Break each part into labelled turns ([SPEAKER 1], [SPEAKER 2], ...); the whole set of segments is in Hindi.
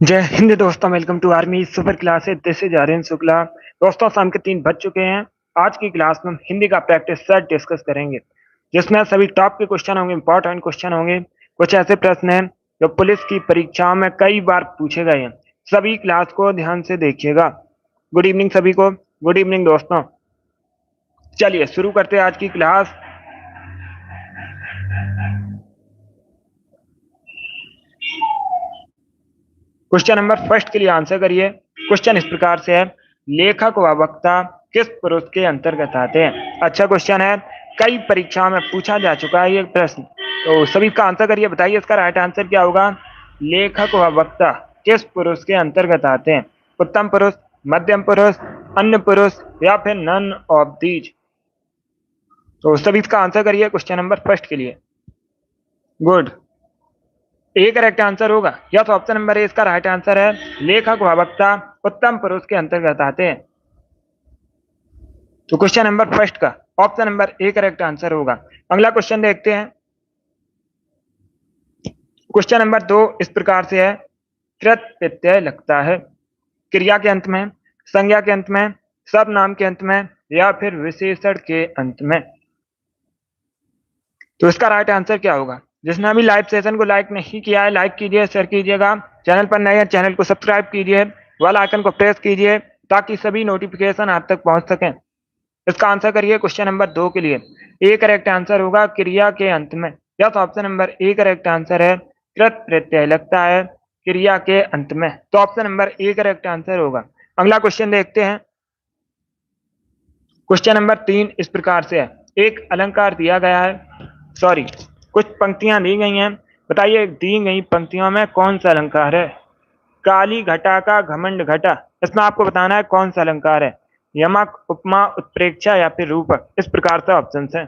[SPEAKER 1] जय हिंद दोस्तों, welcome to army super classes. This is Aryan Shukla. दोस्तों, शाम के 3 बज चुके हैं। आज की क्लास में हम हिंदी का प्रैक्टिस सेट डिस्कस करेंगे, जिसमें सभी टॉप के क्वेश्चन होंगे, इंपॉर्टेंट क्वेश्चन होंगे। कुछ ऐसे प्रश्न हैं जो पुलिस की परीक्षाओं में कई बार पूछे गए हैं। सभी क्लास को ध्यान से देखिएगा। गुड इवनिंग सभी को। गुड इवनिंग दोस्तों। चलिए शुरू करते हैं आज की क्लास। क्वेश्चन नंबर फर्स्ट के लिए आंसर करिए। क्वेश्चन इस प्रकार से है, लेखक व वक्ता किस पुरुष के अंतर्गत आते हैं? अच्छा क्वेश्चन है, कई परीक्षाओं में पूछा जा चुका है ये प्रश्न। तो सभी इसका आंसर करिए, बताइए इसका राइट आंसर क्या होगा। लेखक व वक्ता किस पुरुष के अंतर्गत आते हैं? उत्तम पुरुष, मध्यम पुरुष, अन्य पुरुष या फिर नन ऑफ दीज। तो सभी इसका आंसर करिए क्वेश्चन नंबर फर्स्ट के लिए। गुड, ए करेक्ट आंसर होगा। यस, ऑप्शन नंबर ए इसका राइट आंसर है। लेखक व वक्ता उत्तम पुरुष के अंतर्गत आते हैं। तो क्वेश्चन नंबर फर्स्ट का option number A correct answer होगा। अगला क्वेश्चन देखते हैं। क्वेश्चन नंबर 2 इस प्रकार से है, कृत प्रत्यय लगता है क्रिया के अंत में, संज्ञा के अंत में, सर्वनाम के अंत में या फिर विशेषण के अंत में। तो इसका राइट आंसर क्या होगा? जिसने अभी लाइव सेशन को लाइक नहीं किया है, लाइक कीजिए, शेयर कीजिएगा। चैनल पर नए हैं, चैनल को सब्सक्राइब कीजिए, वाला आइकन को प्रेस कीजिए ताकि सभी नोटिफिकेशन आप तक पहुंच सकें। इसका आंसर करिए क्वेश्चन नंबर 2 के लिए। ए करेक्ट आंसर होगा क्रिया के अंत में। Yes, option number A correct answer है। कृत प्रत्यय लगता है क्रिया के अंत में, तो option number A correct answer होगा। अगला क्वेश्चन देखते हैं। क्वेश्चन नंबर 3 इस प्रकार से है, एक अलंकार दिया गया है, सॉरी कुछ पंक्तियां दी गई हैं। बताइए दी गई पंक्तियों में कौन सा अलंकार है? काली घटा का घमंड घटा, इसमें आपको बताना है कौन सा अलंकार है। यमक, उपमा, उत्प्रेक्षा या फिर रूपक। इस प्रकार से ऑप्शन है।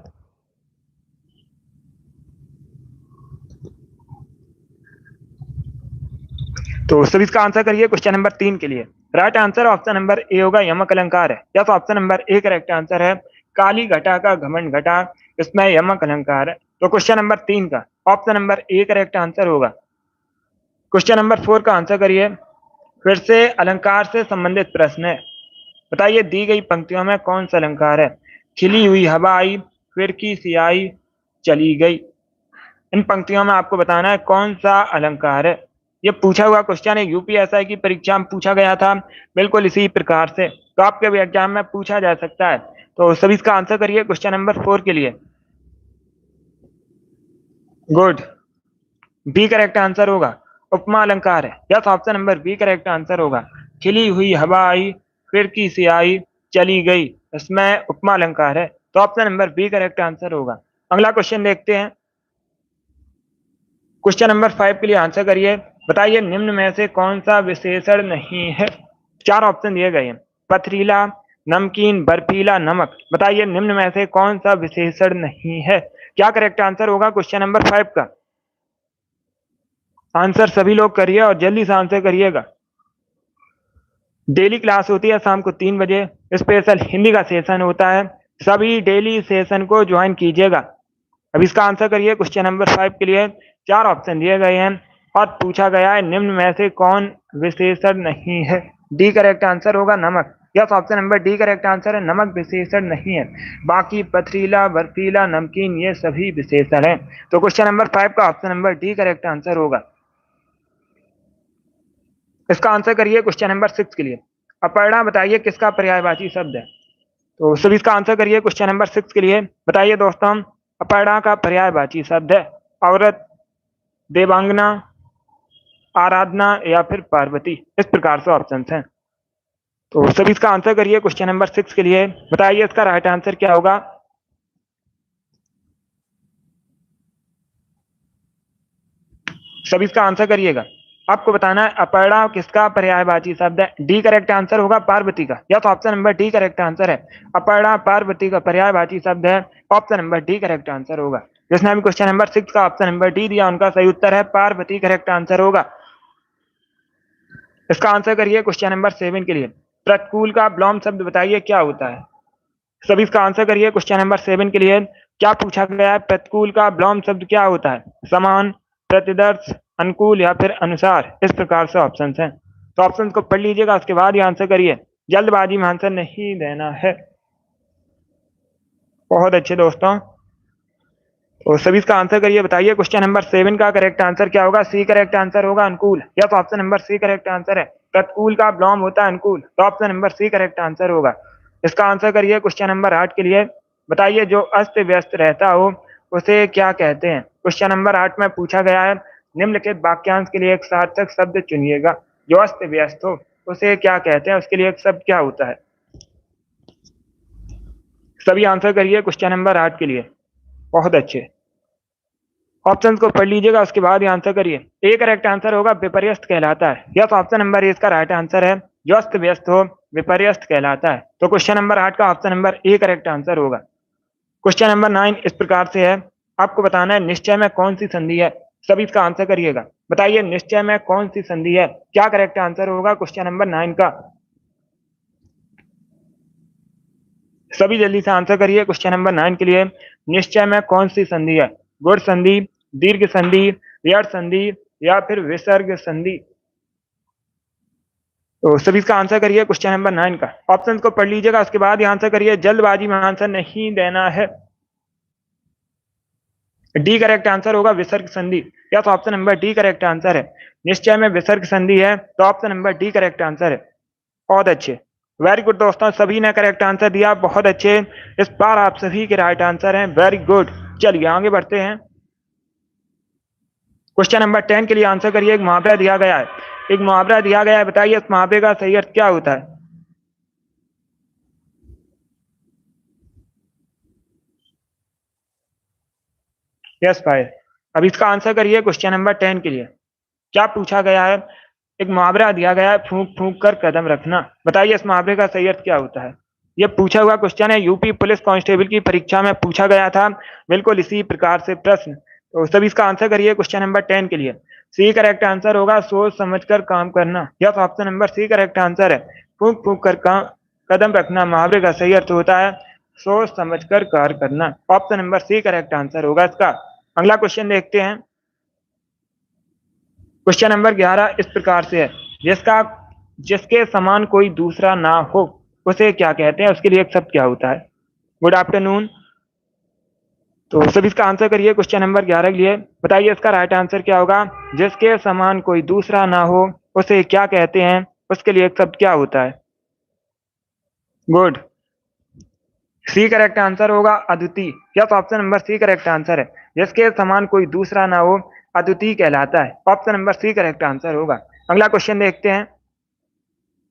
[SPEAKER 1] तो सभी इसका आंसर करिए क्वेश्चन नंबर 3 के लिए। राइट आंसर ऑप्शन नंबर ए होगा, यमक अलंकार है। Yes, option number A correct answer है। काली घटा का घमंड घटा, इसमें यमक अलंकार है। तो क्वेश्चन नंबर 3 का option number A correct answer होगा। क्वेश्चन नंबर 4 का आंसर करिए। फिर से अलंकार से संबंधित प्रश्न है। बताइए दी गई पंक्तियों में कौन सा अलंकार है? खिली हुई हवा आई, फिर की सियाई चली गई। इन पंक्तियों में आपको बताना है कौन सा अलंकार है। ये पूछा हुआ क्वेश्चन है, यूपीएसआई की परीक्षा में पूछा गया था, बिल्कुल इसी प्रकार से। तो आपके भी एग्जाम में पूछा जा सकता है। तो सभी इसका आंसर करिए क्वेश्चन नंबर 4 के लिए। गुड, बी करेक्ट आंसर होगा। उपमा अलंकार है। Yes, option number B correct answer होगा। खिली हुई हवा आई, फिर की सियाई चली गई, इसमें उपमा अलंकार है। तो option number B correct answer होगा। अगला क्वेश्चन देखते हैं। क्वेश्चन नंबर 5 के लिए आंसर करिए। बताइए निम्न में से कौन सा विशेषण नहीं है? 4 ऑप्शन दिए गए हैं, पथरीला, नमकीन, बर्फीला, नमक। बताइए निम्न में से कौन सा विशेषण नहीं है? क्या करेक्ट आंसर होगा क्वेश्चन नंबर 5 का? आंसर सभी लोग करिए और जल्दी से आंसर करिएगा। डेली क्लास होती है शाम को 3 बजे, स्पेशल हिंदी का सेशन होता है। सभी डेली सेशन को ज्वाइन कीजिएगा। अब इसका आंसर करिए क्वेश्चन नंबर 5 के लिए। 4 ऑप्शन दिए गए हैं और पूछा गया है निम्न में से कौन विशेषण नहीं है? डी करेक्ट आंसर होगा, नमक। Yes, option number D correct answer है, नमक विशेषण नहीं है। बाकी पथरीला, बर्फीला, नमकीन ये सभी विशेषण हैं। तो क्वेश्चन नंबर 5 का option number D correct answer होगा। इसका आंसर करिए क्वेश्चन नंबर 6 के लिए। अपर्णा बताइए किसका पर्यायवाची शब्द है? तो सभी इसका आंसर करिए क्वेश्चन नंबर 6 के लिए। बताइए दोस्तों, अपर्णा का पर्यायवाची शब्द है औरत, देवांगना, आराधना या फिर पार्वती। इस प्रकार से ऑप्शन हैं। तो सभी इसका आंसर करिए क्वेश्चन नंबर 6 के लिए। बताइए इसका राइट आंसर क्या होगा? सभी इसका आंसर करिएगा। आपको बताना है अपर्णा किसका पर्यायवाची शब्द है। डी करेक्ट आंसर होगा, पार्वती का। Yes, option number D correct answer है। अपर्णा पार्वती का पर्यायवाची शब्द है। Option number D correct answer होगा। जिसने अभी क्वेश्चन नंबर 6 का ऑप्शन नंबर डी दिया, उनका सही उत्तर है पार्वती, करेक्ट आंसर होगा। इसका आंसर करिए क्वेश्चन नंबर 7 के लिए। प्रतिकूल का विलोम शब्द बताइए क्या होता है? सभी इसका आंसर करिए क्वेश्चन नंबर 7 के लिए। क्या पूछा गया है? प्रतिकूल का विलोम शब्द क्या होता है? समान, प्रतिदर्श, अनुकूल या फिर अनुसार, इस प्रकार से ऑप्शन हैं। तो ऑप्शन को पढ़ लीजिएगा, उसके बाद ही आंसर करिए। जल्दबाजी में आंसर नहीं देना है। बहुत अच्छे दोस्तों, तो सभी इसका आंसर करिए। बताइए क्वेश्चन नंबर 7 का करेक्ट आंसर क्या होगा? सी करेक्ट आंसर होगा अनुकूल। या तो option number C correct answer है। प्रतिकूल का विलोम होता है अनुकूल, तो option number C correct answer होगा। इसका आंसर करिए क्वेश्चन नंबर 8 के लिए। बताइए जो अस्त व्यस्त रहता हो उसे क्या कहते हैं? क्वेश्चन नंबर 8 में पूछा गया है, निम्नलिखित वाक्यांश के लिए एक सार्थक शब्द चुनिएगा। जो अस्त व्यस्त हो उसे क्या कहते हैं, उसके लिए एक शब्द क्या होता है? सभी आंसर करिए क्वेश्चन नंबर 8 के लिए। बहुत अच्छे, ऑप्शन को पढ़ लीजिएगा, उसके बाद ही आंसर करिए। ए करेक्ट आंसर होगा विपर्यस्त कहलाता है। यस, ऑप्शन नंबर ए इसका राइट आंसर है। जो अस्त व्यस्त हो विपर्यस्त कहलाता है। तो क्वेश्चन नंबर 8 का option number A correct answer होगा। क्वेश्चन नंबर 9 इस प्रकार से है, आपको बताना है निश्चय में कौन सी संधि है। सभी इसका आंसर करिएगा। बताइए निश्चय में कौन सी संधि है, क्या करेक्ट आंसर होगा क्वेश्चन नंबर 9 का? सभी जल्दी से आंसर करिए क्वेश्चन नंबर 9 के लिए। निश्चय में कौन सी संधि है? गुण संधि, दीर्घ संधि, व्यर्थ संधि या फिर विसर्ग संधि? तो सभी इसका आंसर करिए क्वेश्चन नंबर 9 का। ऑप्शन को पढ़ लीजिएगा, उसके बाद ही आंसर करिए। जल्दबाजी में आंसर नहीं देना है। डी करेक्ट आंसर होगा विसर्ग संधि। या तो option number D correct answer है। निश्चय में विसर्ग संधि है, तो option number D correct answer है। बहुत अच्छे, वेरी गुड दोस्तों, सभी ने करेक्ट आंसर दिया। बहुत अच्छे, इस बार आप सभी के राइट आंसर हैं। Very good. चलिए आगे बढ़ते हैं। क्वेश्चन नंबर 10 के लिए आंसर करिए। एक मुहावरा दिया गया है, एक मुहावरा दिया गया है, बताइए इस मुहावरे का सही अर्थ क्या होता है? यस भाई, अब इसका आंसर करिए क्वेश्चन नंबर 10 के लिए। क्या पूछा गया है? एक मुहावरा दिया गया है, फूंक फूंक कर कदम रखना। बताइए इस मुहावरे का सही अर्थ क्या होता है? ये पूछा हुआ क्वेश्चन है, यूपी पुलिस कांस्टेबल की परीक्षा में पूछा गया था। बिल्कुल इसी प्रकार से प्रश्न। तो सभी इसका आंसर करिए क्वेश्चन नंबर 10 के लिए। सी करेक्ट आंसर होगा सोच समझकर काम करना। यह option number C correct answer है। फूंक फूंक कर कदम रखना मुहावरे का सही अर्थ होता है सोच समझकर कार्य करना। Option number C correct answer होगा इसका। अगला क्वेश्चन देखते हैं। क्वेश्चन नंबर 11 इस प्रकार से है, जिसका जिसके समान कोई दूसरा ना हो उसे क्या कहते हैं, उसके लिए एक शब्द क्या होता है? Good afternoon. तो सभी इसका आंसर करिए क्वेश्चन नंबर 11 के लिए। बताइए इसका राइट आंसर क्या होगा? जिसके समान कोई दूसरा ना हो उसे क्या कहते हैं, उसके लिए एक शब्द क्या होता है? गुड, सी करेक्ट आंसर होगा अद्वितीय। Yes, option number C correct answer है। जिसके समान कोई दूसरा ना हो अद्वितीय कहलाता है। Option number C correct answer होगा। अगला क्वेश्चन देखते हैं।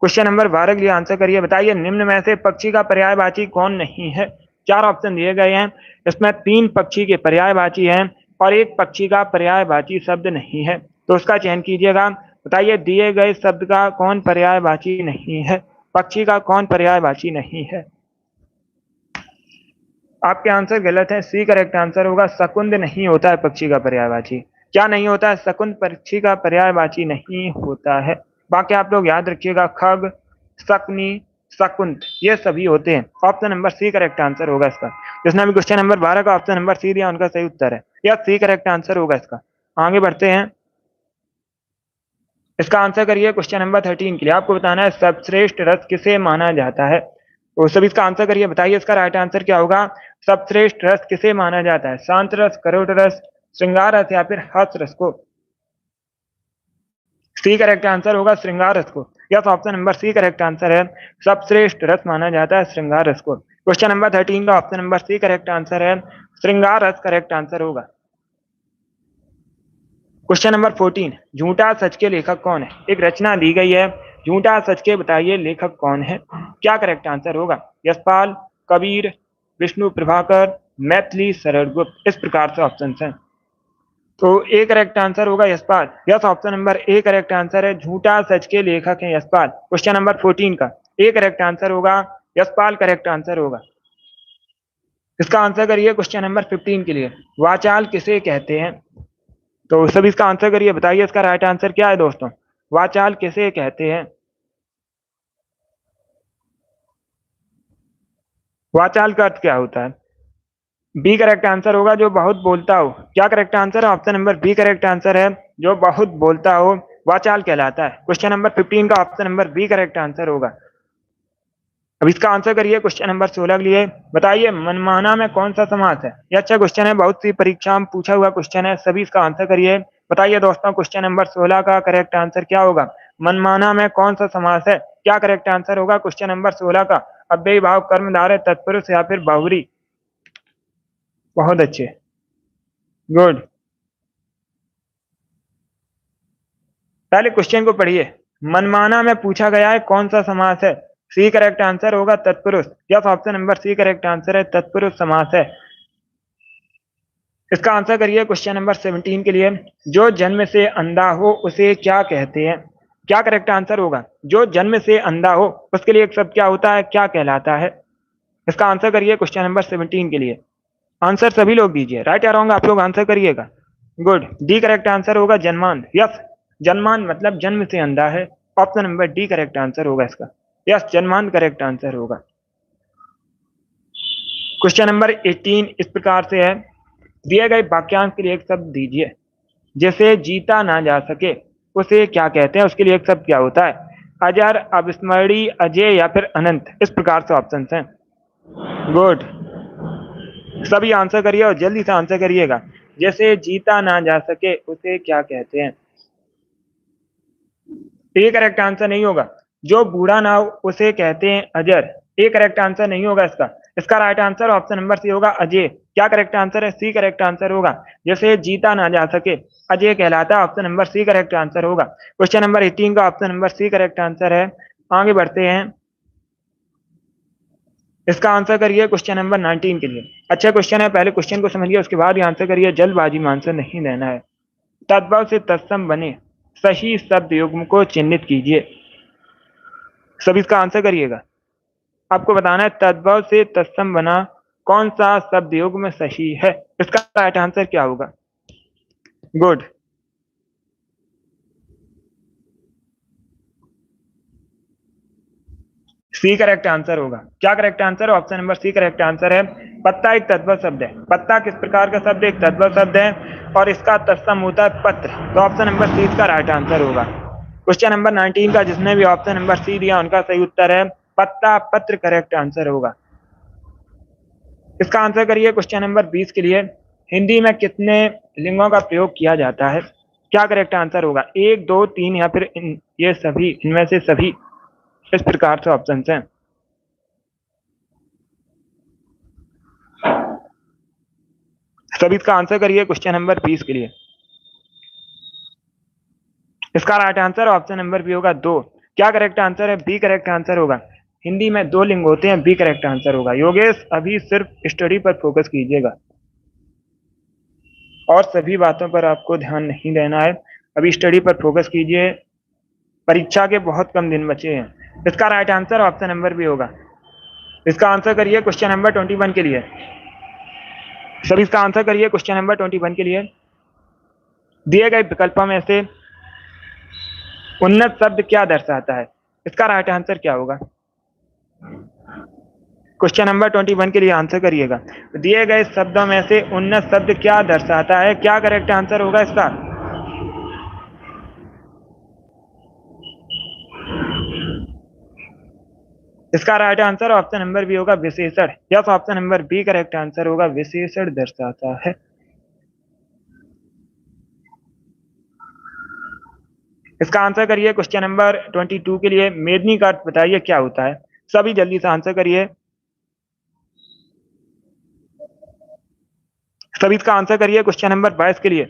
[SPEAKER 1] क्वेश्चन नंबर 12 के लिए आंसर करिए। बताइए निम्न में से पक्षी का पर्यायवाची कौन नहीं है? चार ऑप्शन दिए गए हैं, इसमें 3 पक्षी के पर्यायवाची हैं और एक पक्षी का पर्यायवाची शब्द नहीं है, तो उसका चयन कीजिएगा। बताइए दिए गए शब्द का कौन पर्यायवाची नहीं है, पक्षी का कौन पर्यायवाची नहीं है? आपके आंसर गलत है। सी करेक्ट आंसर होगा शकुंद नहीं होता है पक्षी का पर्यायवाची। क्या नहीं होता है? शकुंद पक्षी का पर्यायवाची नहीं होता है। बाकी आप लोग याद रखिएगा, खग, शकुनी, शकुंत ये सभी होते हैं। Option number C correct answer होगा इसका। जिसने भी क्वेश्चन नंबर 12 का ऑप्शन नंबर सी दिया उनका सही उत्तर है, या सी करेक्ट आंसर होगा इसका। आगे बढ़ते हैं। इसका आंसर करिए क्वेश्चन नंबर 13 के लिए। आपको बताना है सर्वश्रेष्ठ रस किसे माना जाता है। तो सभी इसका आंसर करिए। बताइए इसका राइट आंसर क्या होगा? सर्वश्रेष्ठ रस किसे माना जाता है? शांत रस, करुण रस, श्रृंगार रस या फिर हास्य रस को? सी करेक्ट आंसर होगा श्रृंगार रस को। Yes, option number C correct answer है। सबश्रेष्ठ रस माना जाता है श्रृंगार रस को। क्वेश्चन नंबर 13 का option number C correct answer है। श्रृंगार रस करेक्ट आंसर होगा। क्वेश्चन नंबर 14, झूठा सच के लेखक कौन है? एक रचना दी गई है, झूठा सच के बताइए लेखक कौन है, क्या करेक्ट आंसर होगा? यशपाल, कबीर, विष्णु प्रभाकर, मैथिली शरण गुप्त, इस प्रकार से ऑप्शन हैं। तो ए करेक्ट आंसर होगा Yashpal. Yes, option number A correct answer है। झूठा सच के लेखक हैं यशपाल। क्वेश्चन नंबर 14 का ए करेक्ट आंसर होगा यशपाल, करेक्ट आंसर होगा। इसका आंसर करिए क्वेश्चन नंबर 15 के लिए। वाचाल किसे कहते हैं? तो सभी इसका आंसर करिए। बताइए इसका राइट आंसर क्या है दोस्तों? वाचाल किसे कहते हैं? वाचाल का अर्थ क्या होता है? बी करेक्ट आंसर होगा जो बहुत बोलता हो। क्या करेक्ट आंसर है? Option number B correct answer है। जो बहुत बोलता हो वह चाल कहलाता है। क्वेश्चन नंबर 15 का option number B correct answer होगा। अब इसका आंसर करिए क्वेश्चन नंबर 16 के लिए। बताइए मनमाना में कौन सा समास है। यह अच्छा क्वेश्चन है, बहुत सी परीक्षा में पूछा हुआ क्वेश्चन है, सभी इसका आंसर करिए। बताइए दोस्तों क्वेश्चन नंबर 16 का करेक्ट आंसर क्या होगा। मनमाना में कौन सा समास है, क्या करेक्ट आंसर होगा क्वेश्चन नंबर 16 का। अव्ययी भाव, कर्मधारय, तत्पुरुष या फिर बहुरी। बहुत अच्छे, गुड। पहले क्वेश्चन को पढ़िए। मनमाना में पूछा गया है कौन सा समास है। सी करेक्ट आंसर होगा तत्पुरुष। Yes, option number C correct answer है, तत्पुरुष समास है। इसका आंसर करिए क्वेश्चन नंबर 17 के लिए। जो जन्म से अंधा हो उसे क्या कहते हैं। क्या करेक्ट आंसर होगा। जो जन्म से अंधा हो उसके लिए एक शब्द क्या होता है, क्या कहलाता है। इसका आंसर करिए क्वेश्चन नंबर 17 के लिए। आंसर सभी लोग दीजिए, राइट या रॉन्ग आप लोग आंसर करिएगा। गुड, डी करेक्ट आंसर होगा जन्मांध। यस, जन्मांध मतलब जन्म से अंधा है। Option number D correct answer होगा इसका। यस, जन्मांध करेक्ट आंसर होगा। क्वेश्चन नंबर 18 इस प्रकार से है। दिए गए वाक्यांश के लिए एक शब्द दीजिए। जैसे जीता ना जा सके उसे क्या कहते हैं, उसके लिए एक शब्द क्या होता है। अजर, अविस्मरणीय, अजय या फिर अनंत। इस प्रकार से ऑप्शन हैं। गुड, सभी आंसर करिए और जल्दी से आंसर करिएगा। जैसे जीता ना जा सके उसे क्या कहते हैं। ए करेक्ट आंसर नहीं होगा। जो बूढ़ा ना हो उसे कहते हैं अजर। ए करेक्ट आंसर नहीं होगा इसका। इसका right answer option number C होगा अजय। क्या करेक्ट आंसर है, सी करेक्ट आंसर होगा। जैसे जीता ना जा सके अजय कहलाता है, option number C correct answer होगा। क्वेश्चन नंबर 18 का option number C correct answer है। आगे बढ़ते हैं। इसका आंसर करिए क्वेश्चन नंबर 19 के लिए। अच्छा क्वेश्चन है, पहले क्वेश्चन को समझिए उसके बाद ही आंसर करिए, जल्दबाजी में आंसर नहीं देना है। तद्भव से तत्सम बने सही शब्द युग्म को चिन्हित कीजिए। सभी इसका आंसर करिएगा। आपको बताना है तद्भव से तत्सम बना कौन सा शब्द युग्म में सही है। इसका राइट आंसर क्या होगा। गुड, सी करेक्ट आंसर होगा। क्या करेक्ट आंसर है, option number C correct answer है। पत्ता एक तद्भव शब्द है। पत्ता किस प्रकार का शब्द है, एक तद्भव शब्द है और इसका तत्सम होता है पत्र। तो ऑप्शन नंबर सी इसका राइट आंसर होगा। क्वेश्चन नंबर 19 का जिसने भी ऑप्शन नंबर सी दिया उनका सही उत्तर है पत्ता, पत्र करेक्ट आंसर होगा। इसका आंसर करिए क्वेश्चन नंबर 20 के लिए। हिंदी में कितने लिंगों का प्रयोग किया जाता है। क्या करेक्ट आंसर होगा, एक, दो, तीन या फिर ये सभी, इनमें से सभी। इस प्रकार से ऑप्शन हैं। सभी इसका आंसर करिए क्वेश्चन नंबर 20 के लिए। इसका right answer option number B होगा, दो। क्या करेक्ट आंसर है, बी करेक्ट आंसर होगा। हिंदी में दो लिंग होते हैं, बी करेक्ट आंसर होगा। योगेश अभी सिर्फ स्टडी पर फोकस कीजिएगा और सभी बातों पर आपको ध्यान नहीं देना है। अभी स्टडी पर फोकस कीजिए, परीक्षा के बहुत कम दिन बचे हैं। इसका right answer option number B होगा। इसका आंसर करिए क्वेश्चन नंबर 21 के लिए। सभी इसका आंसर करिए क्वेश्चन नंबर 21 के लिए। दिए गए विकल्पों में से उन्नत शब्द क्या दर्शाता है। इसका राइट आंसर क्या होगा। क्वेश्चन नंबर 21 के लिए आंसर करिएगा। दिए गए शब्दों में से उन्नत शब्द क्या दर्शाता है, क्या करेक्ट आंसर होगा इसका। इसका right answer option number B होगा, विशेषण। Yes, option number B correct answer होगा, विशेषण दर्शाता है। इसका आंसर करिए क्वेश्चन नंबर 22 के लिए। मेदनी का अर्थ बताइए क्या होता है। सभी जल्दी से आंसर करिए। सभी इसका आंसर करिए क्वेश्चन नंबर 22 के लिए।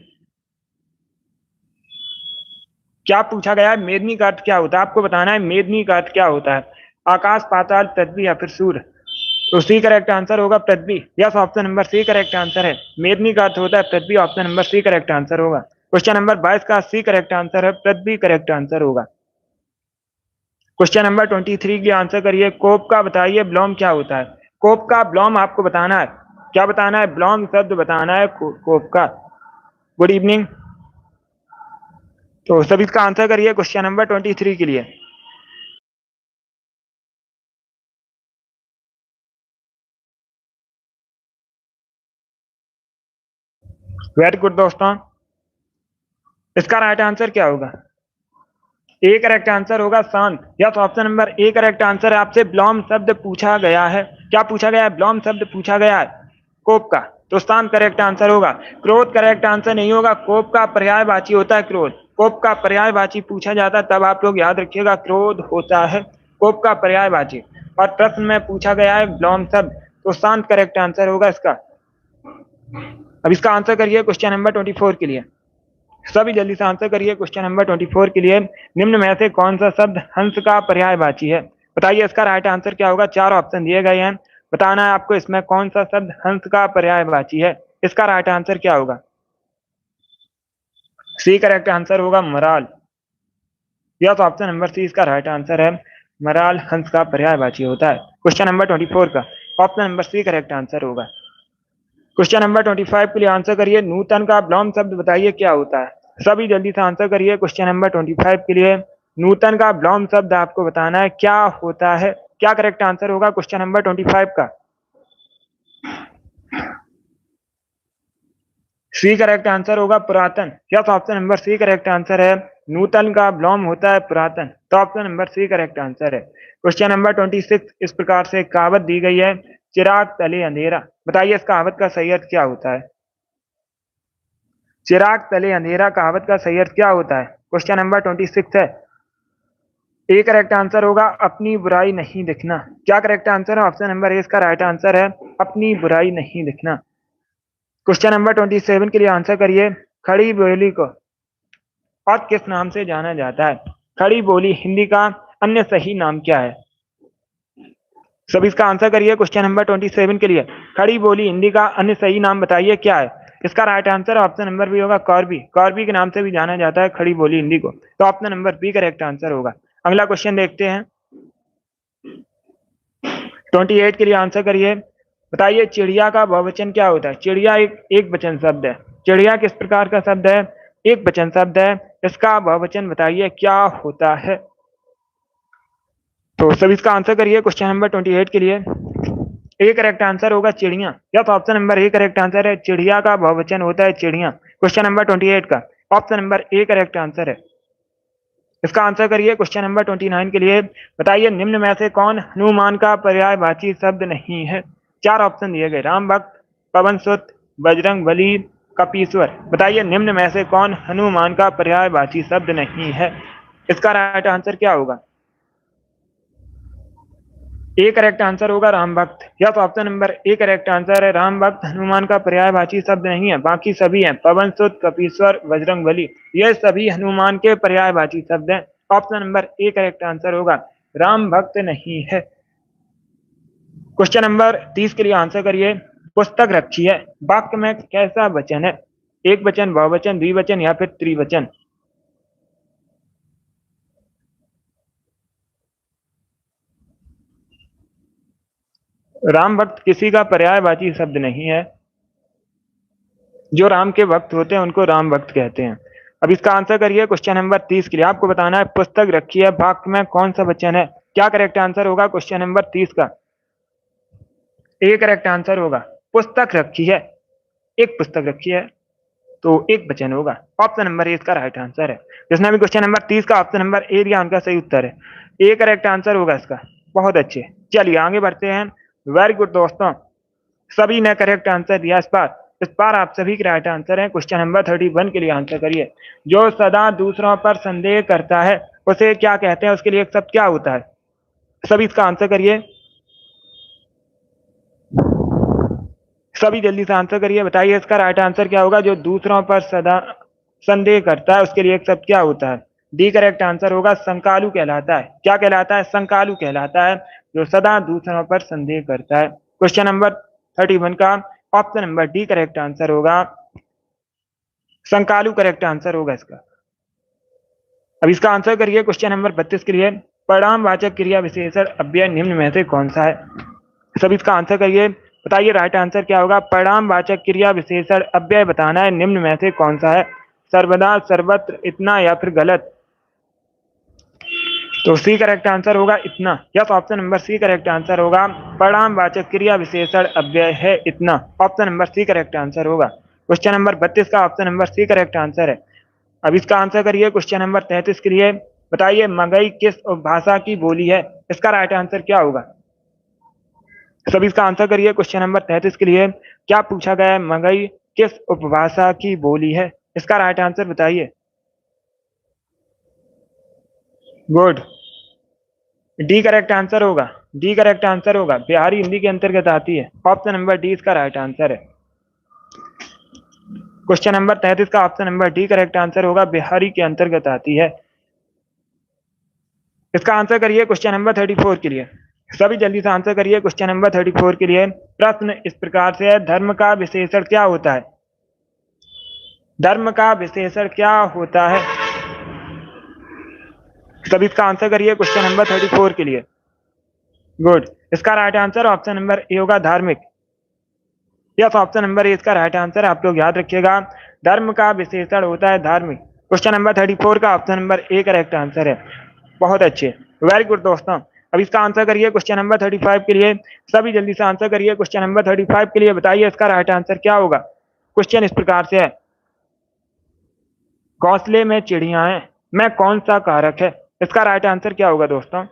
[SPEAKER 1] क्या पूछा गया है, मेदनी का अर्थ क्या होता है। आपको बताना है मेदनी का अर्थ क्या होता है। आकाश, पाताल, पृथ्वी या फिर सूर्य। तो सी करेक्ट आंसर होगा पृथ्वी। Yes, option number C correct answer है। मेदनी का अर्थ होता है पृथ्वी, option number C correct answer होगा। क्वेश्चन नंबर 22 का सी करेक्ट आंसर है, पृथ्वी करेक्ट आंसर होगा। क्वेश्चन नंबर 23 की आंसर करिए। कोप का बताइए ब्लॉम क्या होता है। कोप का ब्लॉम आपको बताना है। क्या बताना है, ब्लॉम शब्द बताना है कोप का। Good evening. तो सभी इसका आंसर करिए क्वेश्चन नंबर 23 के लिए। वेरी गुड दोस्तों। इसका राइट आंसर क्या होगा? ए करेक्ट आंसर होगा शांत। या तो option number A correct answer है। आपसे ब्लॉम शब्द पूछा गया है। क्या पूछा गया है? ब्लॉम शब्द पूछा गया है कोप का, तो शांत करेक्ट आंसर होगा। क्रोध करेक्ट आंसर नहीं होगा। कोप का पर्यायवाची होता है क्रोध। कोप का पर्यायवाची पूछा जाता है तब आप लोग याद रखिएगा क्रोध होता है कोप का पर्यायवाची। और प्रश्न में पूछा गया है ब्लॉम शब्द, तो शांत करेक्ट आंसर होगा इसका। अब इसका आंसर करिए क्वेश्चन नंबर 24 के लिए। सभी जल्दी से आंसर करिए क्वेश्चन नंबर 24 के लिए। निम्न में से कौन सा शब्द हंस का पर्यायवाची है? बताइए इसका राइट आंसर क्या होगा। चार ऑप्शन दिए गए हैं, बताना है आपको इसमें कौन सा शब्द हंस का पर्यायवाची है। इसका राइट आंसर क्या होगा? सी करेक्ट आंसर होगा मराल। यह तो ऑप्शन नंबर सी इसका राइट आंसर है। मराल हंस का पर्यायवाची होता है। क्वेश्चन नंबर 24 का option number C correct answer होगा। क्वेश्चन नंबर 25 के लिए आंसर करिए। नूतन का ब्लॉम शब्द बताइए क्या होता है। सभी जल्दी से आंसर करिए क्वेश्चन नंबर 25 के लिए। नूतन का ब्लॉम शब्द आपको बताना है क्या होता है। क्या करेक्ट आंसर होगा क्वेश्चन नंबर 25 का? सी करेक्ट आंसर होगा पुरातन। Yes option number C correct answer है। नूतन का ब्लॉम होता है पुरातन, तो option number C correct answer है। क्वेश्चन नंबर 26 इस प्रकार से कहावत दी गई है, चिराग तले अंधेरा। बताइए इस कहावत का सही अर्थ क्या होता है। चिराग तले अंधेरा कहावत का सही अर्थ क्या होता है? क्वेश्चन नंबर 26 है। ए करेक्ट आंसर होगा अपनी बुराई नहीं दिखना। क्या करेक्ट आंसर है? ऑप्शन नंबर ए इसका राइट आंसर है, अपनी बुराई नहीं दिखना। क्वेश्चन नंबर 27 के लिए आंसर करिए। खड़ी बोली को और किस नाम से जाना जाता है? खड़ी बोली हिंदी का अन्य सही नाम क्या है? सब इसका आंसर करिए क्वेश्चन नंबर 27 के लिए। खड़ी बोली हिंदी का अन्य सही नाम बताइए क्या है? इसका right answer option number B होगा कॉर्बी। कॉर्बी के नाम से भी जाना जाता है खड़ी बोली हिंदी को, तो option number B correct answer होगा। अगला क्वेश्चन देखते हैं। 28 के लिए आंसर करिए। बताइए चिड़िया का बहुवचन क्या होता है? चिड़िया एक वचन शब्द है। चिड़िया किस प्रकार का शब्द है? एक वचन शब्द है। इसका बहुवचन बताइए क्या होता है? तो सब इसका आंसर करिए क्वेश्चन नंबर 28 के लिए। ए करेक्ट आंसर होगा चिड़िया। या तो option number A correct answer है। चिड़िया का बहुवचन होता है चिड़िया। क्वेश्चन नंबर 28 का option number A correct answer है। इसका आंसर करिए क्वेश्चन नंबर 29 के लिए। बताइए निम्न में से कौन हनुमान का पर्यायवाची शब्द नहीं है? चार ऑप्शन दिए गए, राम भक्त, पवन सुत, बजरंग बली, कपीश्वर। बताइए निम्न में से कौन हनुमान का पर्यायवाची शब्द नहीं है? इसका राइट आंसर क्या होगा? ए करेक्ट आंसर होगा राम भक्त। या तो option number A correct answer है। राम भक्त हनुमान का पर्यायवाची शब्द नहीं है, बाकी सभी हैं पवन सुत, कपीश्वर, बजरंग बली, ये सभी हनुमान के पर्यायवाची शब्द हैं। Option number A correct answer होगा, राम भक्त नहीं है। क्वेश्चन नंबर 30 के लिए आंसर करिए। पुस्तक रखी है वाक्य में कैसा वचन है? एक वचन, बहुवचन, द्विवचन या फिर त्रिवचन? राम भक्त किसी का पर्यायवाची शब्द नहीं है। जो राम के भक्त होते हैं उनको राम भक्त कहते हैं। अब इसका आंसर करिए क्वेश्चन नंबर 30 के लिए। आपको बताना है पुस्तक रखी है वाक्य में कौन सा वचन है। क्या करेक्ट आंसर होगा क्वेश्चन नंबर 30 का? ए करेक्ट आंसर होगा। पुस्तक रखी है, एक पुस्तक रखी है, तो एक वचन होगा। ऑप्शन नंबर ए इसका राइट आंसर है। जिसने भी क्वेश्चन नंबर 30 का ऑप्शन नंबर ए दिया उनका सही उत्तर है। ए करेक्ट आंसर होगा इसका। बहुत अच्छे, चलिए आगे बढ़ते हैं। वेरी गुड दोस्तों, सभी ने करेक्ट आंसर दिया इस बार आप सभी के राइट आंसर है। क्वेश्चन नंबर 31 के लिए आंसर करिए। जो सदा दूसरों पर संदेह करता है उसे क्या कहते हैं? उसके लिए एक शब्द क्या होता है? सभी इसका आंसर करिए। सभी जल्दी से आंसर करिए। बताइए इसका राइट आंसर क्या होगा? जो दूसरों पर सदा संदेह करता है उसके लिए एक शब्द क्या होता है? डी करेक्ट आंसर होगा, संकालू कहलाता है। क्या कहलाता है? संकालू कहलाता है, जो सदा दूसरों पर संदेह करता है। क्वेश्चन नंबर 31 का option number D correct answer होगा, संकालू करेक्ट आंसर होगा इसका। अब इसका आंसर करिए क्वेश्चन नंबर 32 के लिए। परिणामवाचक क्रिया विशेषण अव्यय निम्न में से कौन सा है? सब इसका आंसर करिए। बताइए राइट आंसर क्या होगा? परिणामवाचक क्रिया विशेषण अव्यय बताना है, निम्न में से कौन सा है? सर्वदा, सर्वत्र, इतना या फिर गलत? तो सी करेक्ट आंसर होगा इतना। Yes option number C correct answer होगा। परिणामवाचक क्रिया विशेषण अव्यय है इतना। Option number C correct answer होगा। क्वेश्चन नंबर 32 का option number C correct answer है। अब इसका आंसर करिए क्वेश्चन नंबर 33 के लिए। बताइए मगई किस उपभाषा की बोली है? इसका राइट आंसर क्या होगा? सभी इसका आंसर करिए क्वेश्चन नंबर 33 के लिए। क्या पूछा गया है? मगई किस उपभाषा की बोली है? इसका राइट आंसर बताइए। गुड, डी करेक्ट आंसर होगा। डी करेक्ट आंसर होगा, बिहारी हिंदी के अंतर्गत आती है। ऑप्शन नंबर डी इसका राइट आंसर है। क्वेश्चन नंबर 33 का option number D correct answer होगा, बिहारी के अंतर्गत आती है। इसका आंसर करिए क्वेश्चन नंबर 34 के लिए। सभी जल्दी से आंसर करिए क्वेश्चन नंबर 34 के लिए। प्रश्न इस प्रकार से है, धर्म का विशेषण क्या होता है? धर्म का विशेषण क्या होता है? सभी इसका आंसर करिए क्वेश्चन नंबर 34 के लिए। गुड, इसका राइट आंसर ऑप्शन नंबर ए होगा, धार्मिक। यस, ऑप्शन नंबर ए इसका राइट आंसर, आप लोग याद रखिएगा। धर्म का विशेषण होता है धार्मिक। क्वेश्चन नंबर 34 का option number A correct answer है। बहुत अच्छे, वेरी गुड दोस्तों। अब इसका आंसर करिए क्वेश्चन नंबर 35 के लिए। सभी जल्दी से आंसर करिए क्वेश्चन नंबर 35 के लिए। बताइए इसका राइट आंसर क्या होगा? क्वेश्चन इस प्रकार से है, घोंसले में चिड़िया है, मैं कौन सा कारक है? इसका राइट आंसर क्या होगा दोस्तों?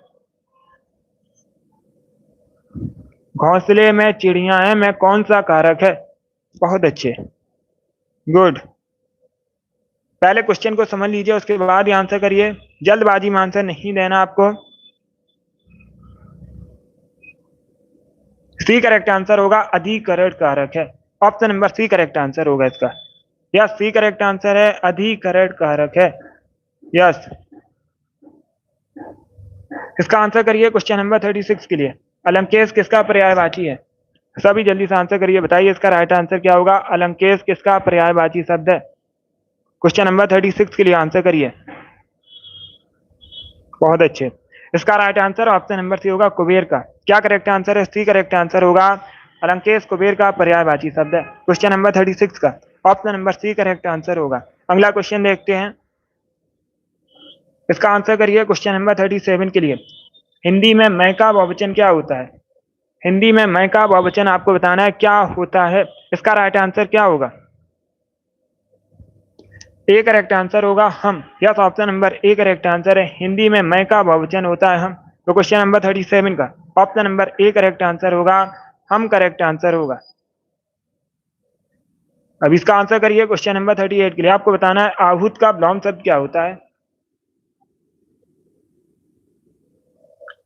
[SPEAKER 1] घोंसले में चिड़िया है, मैं कौन सा कारक है? बहुत अच्छे, गुड। पहले क्वेश्चन को समझ लीजिए, उसके बाद ही आंसर करिए। जल्दबाजी में आंसर नहीं देना आपको। सी करेक्ट आंसर होगा, अधिकरण कारक है। Option number C correct answer होगा इसका। यस, सी करेक्ट आंसर है, अधिकरण कारक है। यस, इसका आंसर करिए क्वेश्चन नंबर 36 के लिए। अलंकेश किसका पर्यायवाची है? सभी जल्दी से आंसर करिए। बताइए इसका राइट आंसर क्या होगा? अलंकेश किसका पर्यायवाची शब्द है? क्वेश्चन नंबर 36 के लिए आंसर करिए। बहुत अच्छे, इसका right answer option number C होगा, कुबेर का। क्या करेक्ट आंसर है? सी करेक्ट आंसर होगा, अलंकेश कुबेर का पर्यायवाची शब्द है। क्वेश्चन नंबर 36 का option number C correct answer होगा। अगला क्वेश्चन देखते हैं। इसका आंसर करिए क्वेश्चन नंबर 37 के लिए। हिंदी में मैं का बहुवचन क्या होता है? हिंदी में मैं का बहुवचन आपको बताना है क्या होता है। इसका राइट आंसर क्या होगा? ए करेक्ट आंसर होगा, हम। Yes, option number A correct answer है, हिंदी में मैं का बहुवचन होता है हम। तो क्वेश्चन नंबर 37 का option number A correct answer होगा, हम करेक्ट आंसर होगा। अब इसका आंसर करिए क्वेश्चन नंबर 38 के लिए। आपको बताना है आहूत का विलोम शब्द क्या होता है?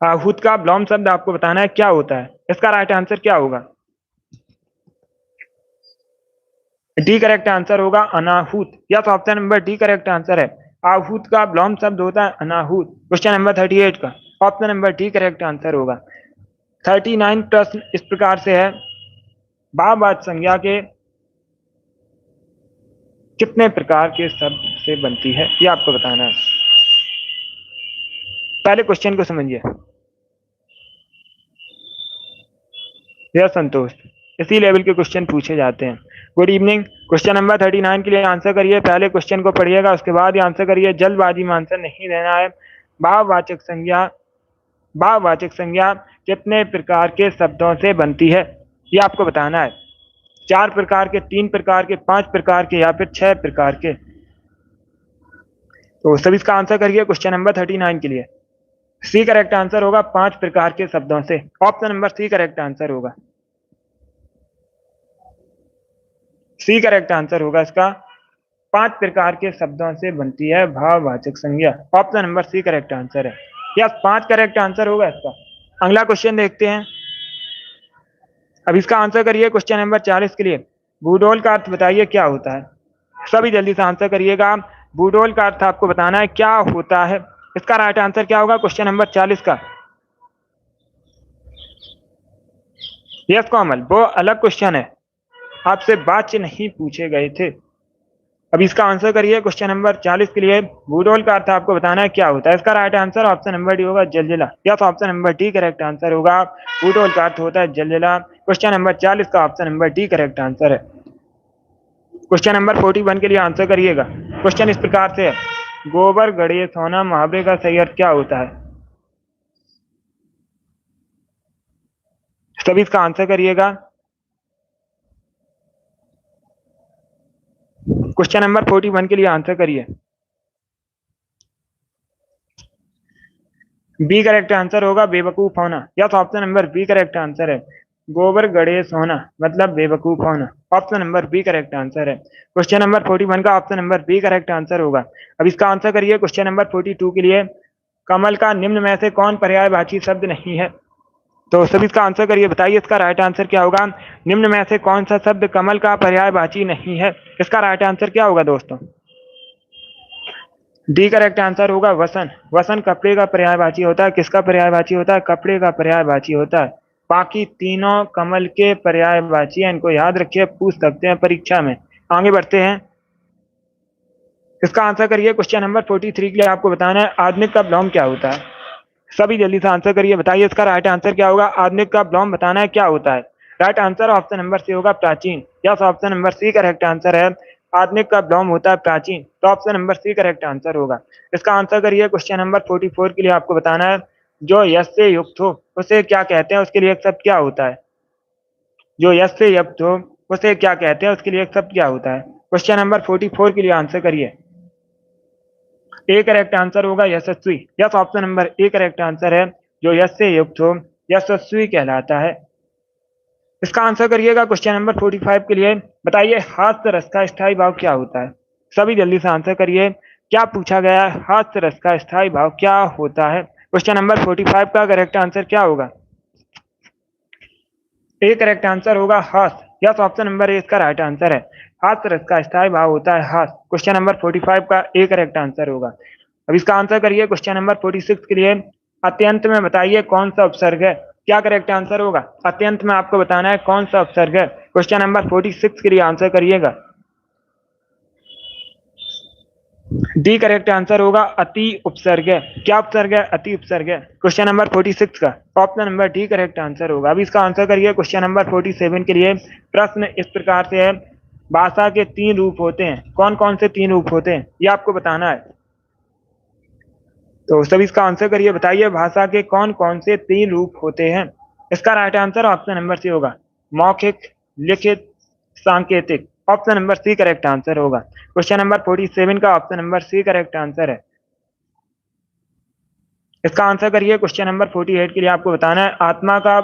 [SPEAKER 1] आहूत का विलोम शब्द आपको बताना है क्या होता है। इसका राइट आंसर क्या होगा? डी करेक्ट आंसर होगा, अनाहूत। Yes, option number D correct answer है, आहूत का विलोम शब्द होता है अनाहूत। क्वेश्चन नंबर 38 का option number D correct answer होगा। 39 प्रश्न इस प्रकार से है, भाववाचक संज्ञा के कितने प्रकार के शब्द से बनती है, ये आपको बताना है। पहले क्वेश्चन को समझिए। यह संतोष, इसी लेवल के क्वेश्चन पूछे जाते हैं। Good evening. क्वेश्चन नंबर 39 के लिए आंसर करिए। पहले क्वेश्चन को पढ़िएगा, उसके बाद ही आंसर करिए। जल्दबाजी में आंसर नहीं देना है। भाववाचक संज्ञा, भाववाचक संज्ञा कितने प्रकार के शब्दों से बनती है, ये आपको बताना है। 4 प्रकार के, 3 प्रकार के, 5 प्रकार के या फिर 6 प्रकार के। तो सभी इसका आंसर करिए क्वेश्चन नंबर 39 के लिए। सी करेक्ट आंसर होगा, 5 प्रकार के शब्दों से। Option number C correct answer होगा। सी करेक्ट आंसर होगा इसका, 5 प्रकार के शब्दों से बनती है भाववाचक संज्ञा। Option number C correct answer है। यस, 5 करेक्ट आंसर होगा इसका। अगला क्वेश्चन देखते हैं। अब इसका आंसर करिए क्वेश्चन नंबर 40 के लिए। भूडोल का अर्थ बताइए क्या होता है। सभी जल्दी से आंसर करिएगा। भूडोल का अर्थ आपको बताना है क्या होता है। इसका राइट आंसर क्या होगा क्वेश्चन नंबर 40 का? यस कोमल, वो अलग क्वेश्चन है, आपसे बात से नहीं पूछे गए थे। अब इसका आंसर करिए क्वेश्चन नंबर 40 के लिए। भूडोल का अर्थ आपको बताना है क्या होता है। इसका right answer option number D होगा, जलजिला। Yes, option number D correct answer होगा, भूडोल का अर्थ होता है जलजिला। क्वेश्चन नंबर 40 का option number D correct answer है। क्वेश्चन नंबर 41 के लिए आंसर करिएगा। क्वेश्चन इस प्रकार से है, गोबर गड़े सोना मुहावरे का सही अर्थ क्या होता है। सभी इसका आंसर करिएगा। क्वेश्चन नंबर 41 के लिए आंसर करिए। बी करेक्ट आंसर होगा बेवकूफ होना। Yes, option number B correct answer है। गोबर गणेश होना मतलब बेवकूफ होना। Option number B correct answer है। क्वेश्चन नंबर 41 का option number B correct answer होगा। अब इसका आंसर करिए क्वेश्चन नंबर 42 के लिए। कमल का निम्न में से कौन पर्यायवाची शब्द नहीं है? तो सभी इसका आंसर करिए, बताइए इसका राइट आंसर क्या होगा। निम्न में से कौन सा शब्द कमल का पर्यायवाची नहीं है? इसका राइट आंसर क्या होगा दोस्तों? डी करेक्ट आंसर होगा वसन। वसन कपड़े का पर्यायवाची होता है। किसका पर्यायवाची होता है? कपड़े का पर्यायवाची होता है। बाकी तीनों कमल के पर्यायवाची हैं, इनको याद रखिए, पूछ सकते हैं परीक्षा में। आगे बढ़ते हैं। इसका आंसर करिए क्वेश्चन नंबर 43 के लिए आपको बताना है आधुनिक का विलोम क्या होता है। सभी जल्दी से आंसर करिए, बताइए इसका राइट आंसर क्या होगा। आधुनिक का विलोम बताना है क्या होता है। Right answer option number C होगा प्राचीन। Yes, option number C correct answer है। आधुनिक का विलोम होता है प्राचीन, तो option number C correct answer होगा। इसका आंसर करिए क्वेश्चन नंबर 44 के लिए आपको बताना है जो यश से युक्त हो उसे क्या कहते हैं, उसके लिए एक शब्द क्या होता है। जो यश से युक्त हो उसे क्या कहते हैं, उसके लिए एक शब्द क्या होता है। क्वेश्चन नंबर 44 के लिए आंसर करिए। ए करेक्ट आंसर होगा यशस्वी। Yes, option number A correct answer है। जो यश से युक्त हो यशस्वी कहलाता है। इसका आंसर करिएगा क्वेश्चन नंबर 45 के लिए। बताइए हास्य रस का स्थायी भाव क्या होता है। सभी जल्दी से आंसर करिए। क्या पूछा गया है? हास्य रस का स्थायी भाव क्या होता है। क्वेश्चन नंबर 45 का करेक्ट आंसर क्या होगा? ए करेक्ट आंसर होगा हास्य। यस, ऑप्शन नंबर ए इसका राइट आंसर है। हास्य रस का स्थायी भाव होता है हास्य। क्वेश्चन नंबर 45 का ए करेक्ट आंसर होगा। अब इसका आंसर करिए क्वेश्चन नंबर 46 के लिए। अत्यंत में बताइए कौन सा उपसर्ग है। क्या करेक्ट आंसर होगा? अत्यंत में आपको बताना है कौन सा उपसर्ग है। क्वेश्चन नंबर 46 के लिए आंसर करिएगा। डी करेक्ट आंसर होगा अति उपसर्ग है। क्या उपसर्ग है? अति उपसर्ग है। क्वेश्चन नंबर 46 का option number D correct answer होगा। अब इसका आंसर करिए क्वेश्चन नंबर 47 के लिए। प्रश्न इस प्रकार से है, भाषा के तीन रूप होते हैं, कौन कौन से तीन रूप होते हैं ये आपको बताना है। तो सभी इसका आंसर करिए, बताइए भाषा के कौन कौन से तीन रूप होते हैं। इसका right answer option number C होगा मौखिक, लिखित, सांकेतिक। Option number C correct answer होगा। क्वेश्चन नंबर 47 का option number C correct answer है। इसका आंसर करिए क्वेश्चन नंबर 48 के लिए आपको बताना है आत्मा का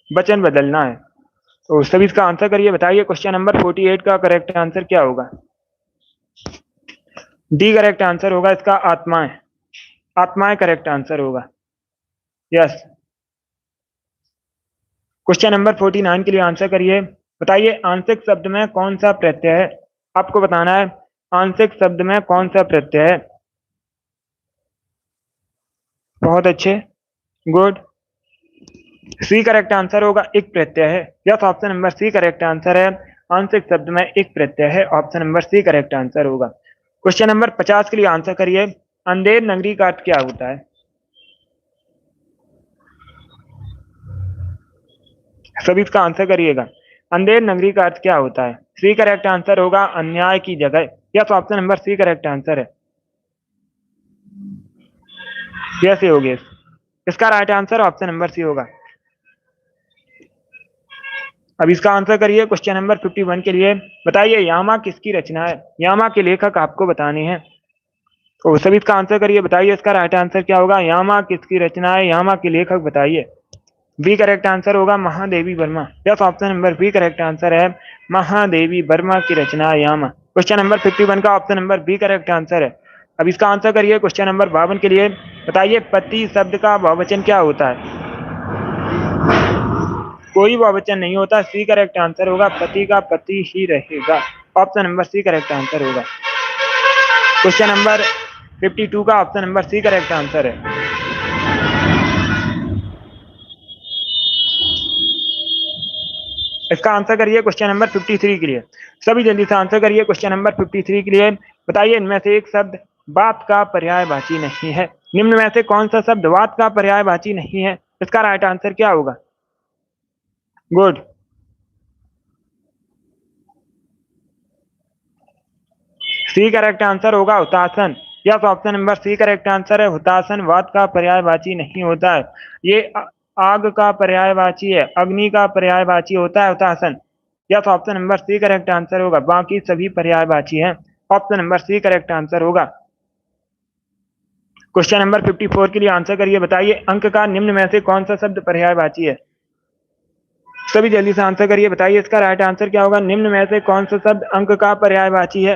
[SPEAKER 1] वचन बदलना है। तो सभी इसका आंसर करिए, बताइए क्वेश्चन नंबर 48 का करेक्ट आंसर क्या होगा। डी करेक्ट आंसर होगा इसका आत्माएं। आत्माएं करेक्ट आंसर होगा। यस। क्वेश्चन नंबर 49 के लिए आंसर करिए, बताइए आंशिक शब्द में कौन सा प्रत्यय है। आपको बताना है आंशिक शब्द में कौन सा प्रत्यय है। बहुत अच्छे, गुड। सी करेक्ट आंसर होगा एक प्रत्यय है। Yes, option number C correct answer है। आंशिक शब्द में एक प्रत्यय है। Option number C correct answer होगा। क्वेश्चन नंबर 50 के लिए आंसर करिए। अंधेर नगरी का अर्थ क्या होता है। सभी इसका आंसर करिएगा। अंधेर नगरी का अर्थ क्या होता है। सी करेक्ट आंसर होगा अन्याय की जगह। Yes, option number C correct answer है। कैसे हो गया? इसका right answer option number C होगा। अब इसका आंसर करिए क्वेश्चन नंबर 51 के लिए। बताइए यामा किसकी रचना है। यामा के लेखक आपको बताने हैं। तो सभी इसका आंसर करिए, बताइए इसका राइट आंसर क्या होगा। यामा किसकी रचना है, यामा के लेखक बताइए। बी करेक्ट आंसर होगा Mahadevi Verma. Yes, option number B correct answer है। महादेवी वर्मा की रचना है यामा। क्वेश्चन नंबर 51 का option number B correct answer है। अब इसका आंसर करिए क्वेश्चन नंबर 52 के लिए। बताइए पति शब्द का बहुवचन क्या होता है। कोई बहुवचन नहीं होता। सी करेक्ट आंसर होगा पति का पति ही रहेगा। Option number C correct answer होगा। क्वेश्चन नंबर 52 का option number C correct answer है। इसका आंसर करिए क्वेश्चन नंबर 53 के लिए। सभी जल्दी से आंसर करिए क्वेश्चन नंबर 53 के लिए। बताइए इनमें से एक शब्द बात का पर्यायवाची नहीं है। निम्न में से कौन सा शब्द बात का पर्यायवाची नहीं है। इसका राइट आंसर क्या होगा। गुड। सी करेक्ट आंसर होगा हुतासन। Yes, option number C correct answer है। हुतासन वात का पर्यायवाची नहीं होता है। ये आग का पर्यायवाची है, अग्नि का पर्यायवाची होता है हुतासन। Yes, option number C correct answer होगा। बाकी सभी पर्यायवाची हैं। Option number C correct answer होगा। क्वेश्चन नंबर 54 के लिए आंसर करिए। बताइए अंक का निम्न में से कौन सा शब्द पर्यायवाची है। सभी जल्दी से आंसर करिए। बताइए इसका राइट आंसर क्या होगा। निम्न में से कौन सा शब्द अंक का पर्यायवाची है।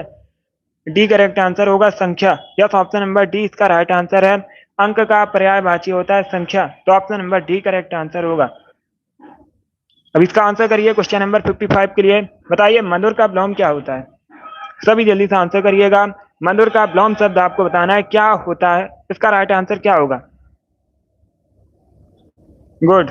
[SPEAKER 1] डी करेक्ट आंसर होगा संख्या। यस, ऑप्शन नंबर डी इसका राइट आंसर है। अंक का पर्यायवाची होता है संख्या, तो option number D correct answer होगा। अब इसका आंसर करिए क्वेश्चन नंबर 55 के लिए। बताइए मधुर का विलोम क्या होता है। सभी जल्दी से आंसर करिएगा। मधुर का विलोम शब्द आपको बताना है क्या होता है। इसका राइट आंसर क्या होगा। गुड,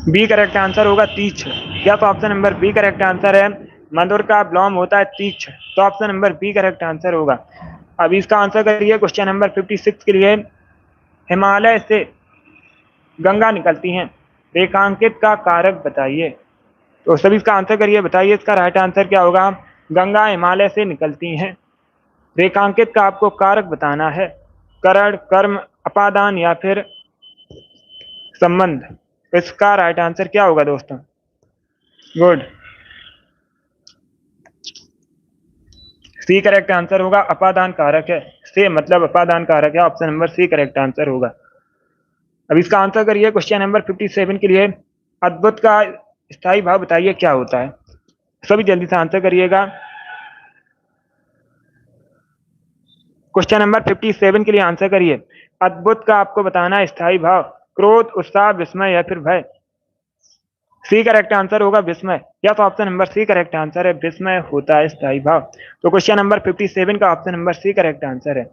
[SPEAKER 1] बी करेक्ट आंसर होगा तीक्ष्ण। या तो option number B correct answer है। मधुर का विलोम होता है तीक्ष्ण, तो option number B correct answer होगा। अब इसका आंसर करिए क्वेश्चन नंबर 56 के लिए। हिमालय से गंगा निकलती हैं, रेखांकित का कारक बताइए। तो सभी इसका आंसर करिए। बताइए इसका राइट आंसर क्या होगा। गंगा हिमालय से निकलती हैं, रेखांकित का आपको कारक बताना है। करण, कर्म, अपादान या फिर संबंध। इसका राइट आंसर क्या होगा दोस्तों। गुड, सी करेक्ट आंसर होगा। अपादान कारक है, से मतलब अपादान कारक है। Option number C correct answer होगा। अब इसका आंसर करिए क्वेश्चन नंबर 57 के लिए। अद्भुत का स्थायी भाव बताइए क्या होता है। सभी जल्दी से आंसर करिएगा। क्वेश्चन नंबर 57 के लिए आंसर करिए। अद्भुत का आपको बताना है स्थायी भाव। क्रोध, उत्साह, विस्मय या फिर भय। सी करेक्ट आंसर होगा विस्मय। या तो option number C correct answer है। विस्मय होता है स्थायी भाव, तो क्वेश्चन नंबर 57 का option number C correct answer है।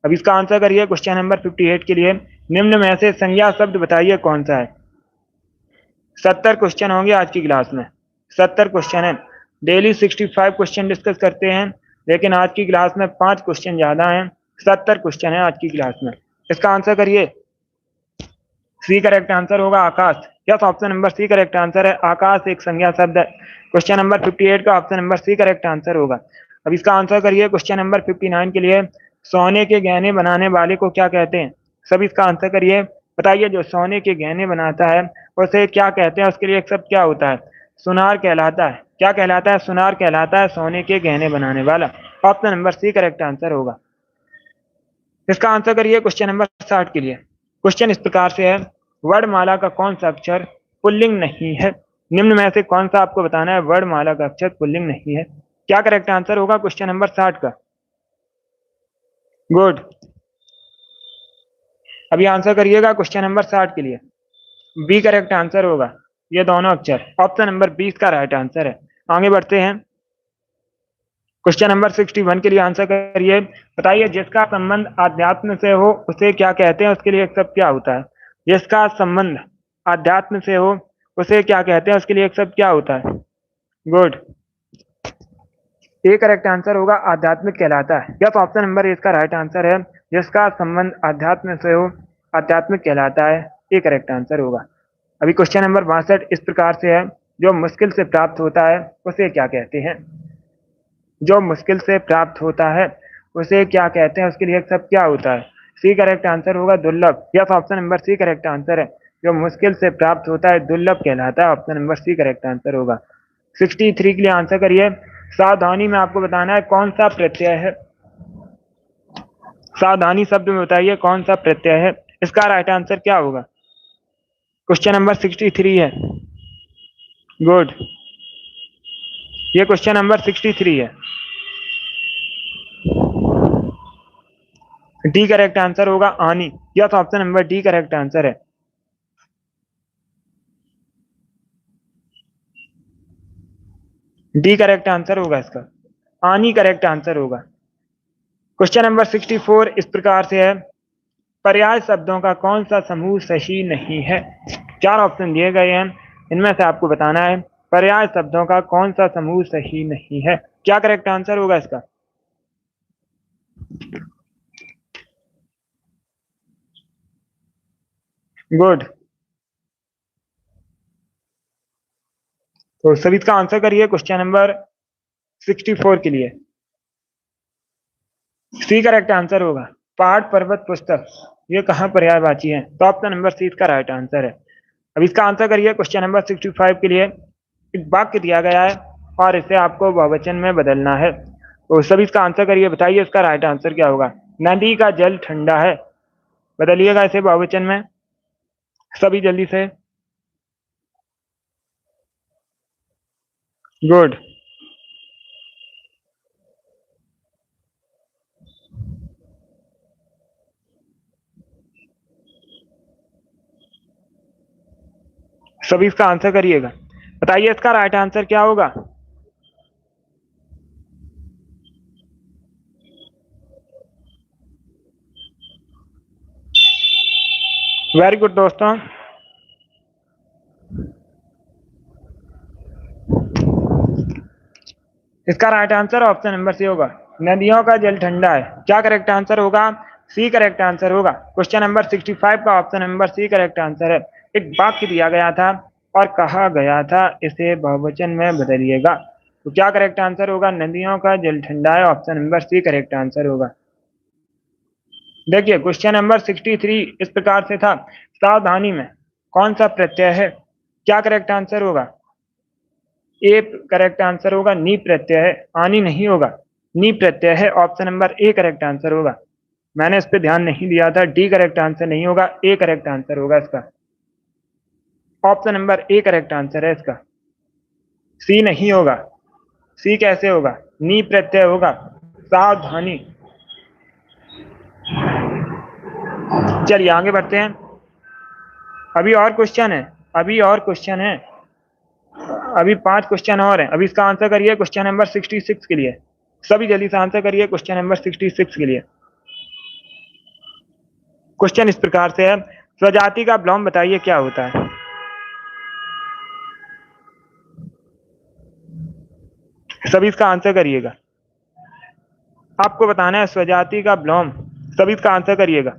[SPEAKER 1] अब इसका आंसर करिए क्वेश्चन नंबर 58 के लिए। निम्न में से संज्ञा शब्द बताइए कौन सा है। 70 क्वेश्चन होंगे आज की क्लास में। 70 क्वेश्चन है। डेली 65 क्वेश्चन डिस्कस करते हैं, लेकिन आज की क्लास में 5 क्वेश्चन ज्यादा हैं। 70 क्वेश्चन है आज की क्लास में। इसका आंसर करिए। सी करेक्ट आंसर होगा आकाश। Yes, option number C correct answer है। आकाश एक संज्ञा शब्द है। क्वेश्चन नंबर 58 का option number C correct answer होगा। अब इसका आंसर करिए क्वेश्चन नंबर 59 के लिए। सोने के गहने बनाने वाले को क्या कहते हैं। सभी इसका आंसर करिए। बताइए जो सोने के गहने बनाता है उसे क्या कहते हैं। उसके लिए एक शब्द क्या होता है। सुनार कहलाता है। क्या कहलाता है। सुनार कहलाता है सोने के गहने बनाने वाला। Option number C correct answer होगा। इसका आंसर करिए क्वेश्चन नंबर 60 के लिए। क्वेश्चन इस प्रकार से है। वर्णमाला का कौन सा अक्षर पुल्लिंग नहीं है। निम्न में से कौन सा आपको बताना है वर्णमाला का अक्षर पुल्लिंग नहीं है। क्या करेक्ट आंसर होगा क्वेश्चन नंबर 60 का। गुड, अभी आंसर करिएगा क्वेश्चन नंबर 60 के लिए। बी करेक्ट आंसर होगा। ये दोनों अक्षर, ऑप्शन नंबर 20 का राइट आंसर है। आगे बढ़ते हैं। क्वेश्चन नंबर 61 के लिए आंसर करिए। बताइए जिसका संबंध आध्यात्म से हो उसे क्या कहते हैं। उसके लिए एक शब्द क्या होता है। जिसका संबंध आध्यात्म से हो उसे क्या कहते हैं। उसके लिए एक शब्द क्या होता है। गुड, ए करेक्ट आंसर होगा आध्यात्मिक कहलाता है। यस, ऑप्शन नंबर ए इसका राइट आंसर है। जिसका संबंध आध्यात्म से हो आध्यात्मिक कहलाता है। ए करेक्ट आंसर होगा। अभी क्वेश्चन नंबर 62 इस प्रकार से है। जो मुश्किल से प्राप्त होता है उसे क्या कहते हैं। जो मुश्किल से प्राप्त होता है उसे क्या कहते हैं। उसके लिए एक शब्द क्या होता है। सी करेक्ट आंसर होगा दुर्लभ। Yes, option number C correct answer है। जो मुश्किल से प्राप्त होता है दुर्लभ कहलाता है। Option number C correct answer होगा। 63 के लिए आंसर करिए। सावधानी में आपको बताना है कौन सा प्रत्यय है। सावधानी शब्द में बताइए कौन सा प्रत्यय है। इसका राइट आंसर क्या होगा। क्वेश्चन नंबर 63 है। गुड, ये क्वेश्चन नंबर 63 है। डी करेक्ट आंसर होगा आनी। Yes, option number D correct answer है। डी करेक्ट आंसर होगा इसका। आनी करेक्ट आंसर होगा। क्वेश्चन नंबर 64 इस प्रकार से है। पर्याय शब्दों का कौन सा समूह सही नहीं है। 4 ऑप्शन दिए गए हैं, इनमें से आपको बताना है पर्याय शब्दों का कौन सा समूह सही नहीं है। क्या करेक्ट आंसर होगा इसका। गुड, तो सभी इसका आंसर करिए क्वेश्चन नंबर 64 के लिए। सी करेक्ट आंसर होगा। पहाड़, पर्वत, पुस्तक ये कहाँ पर्यायवाची है। तो ऑप्शन नंबर सी इसका राइट आंसर है। अब इसका आंसर करिए क्वेश्चन नंबर 65 के लिए। एक वाक्य दिया गया है और इसे आपको बहुवचन में बदलना है। तो सभी इसका आंसर करिए। बताइए इसका राइट आंसर क्या होगा। नदी का जल ठंडा है। बदलिएगा इसे बहुवचन में, सभी जल्दी से। गुड। सभी इसका आंसर करिएगा। बताइए इसका राइट आंसर क्या होगा। वेरी गुड दोस्तों। इसका right answer option number C होगा, नदियों का जल ठंडा है। क्या करेक्ट आंसर होगा? सी करेक्ट आंसर होगा। क्वेश्चन नंबर 65 का option number C correct answer है। एक वाक्य दिया गया था और कहा गया था इसे बहुवचन में बदलिएगा, तो क्या करेक्ट आंसर होगा? नदियों का जल ठंडा है, option number C correct answer होगा। देखिए क्वेश्चन नंबर 63 इस प्रकार से था, सावधानी में कौन सा प्रत्यय है? क्या करेक्ट आंसर होगा? ए करेक्ट आंसर होगा, नी प्रत्यय है, आनी नहीं होगा, नी प्रत्यय है, option number A correct answer होगा। मैंने इस पे ध्यान नहीं दिया था, डी करेक्ट आंसर नहीं होगा, ए करेक्ट आंसर होगा इसका। Option number A correct answer है इसका, सी नहीं होगा। सी कैसे होगा? नी प्रत्यय होगा, सावधानी। चलिए आगे बढ़ते हैं। अभी और क्वेश्चन है, अभी और क्वेश्चन है, अभी 5 क्वेश्चन और हैं। अभी इसका आंसर करिए क्वेश्चन नंबर 66 के लिए। सभी जल्दी से आंसर करिए क्वेश्चन नंबर 66 के लिए। क्वेश्चन इस प्रकार से है, स्वजाति का विलोम बताइए क्या होता है। सभी इसका आंसर करिएगा। आपको बताना है स्वजाति का विलोम, सभी इसका आंसर करिएगा।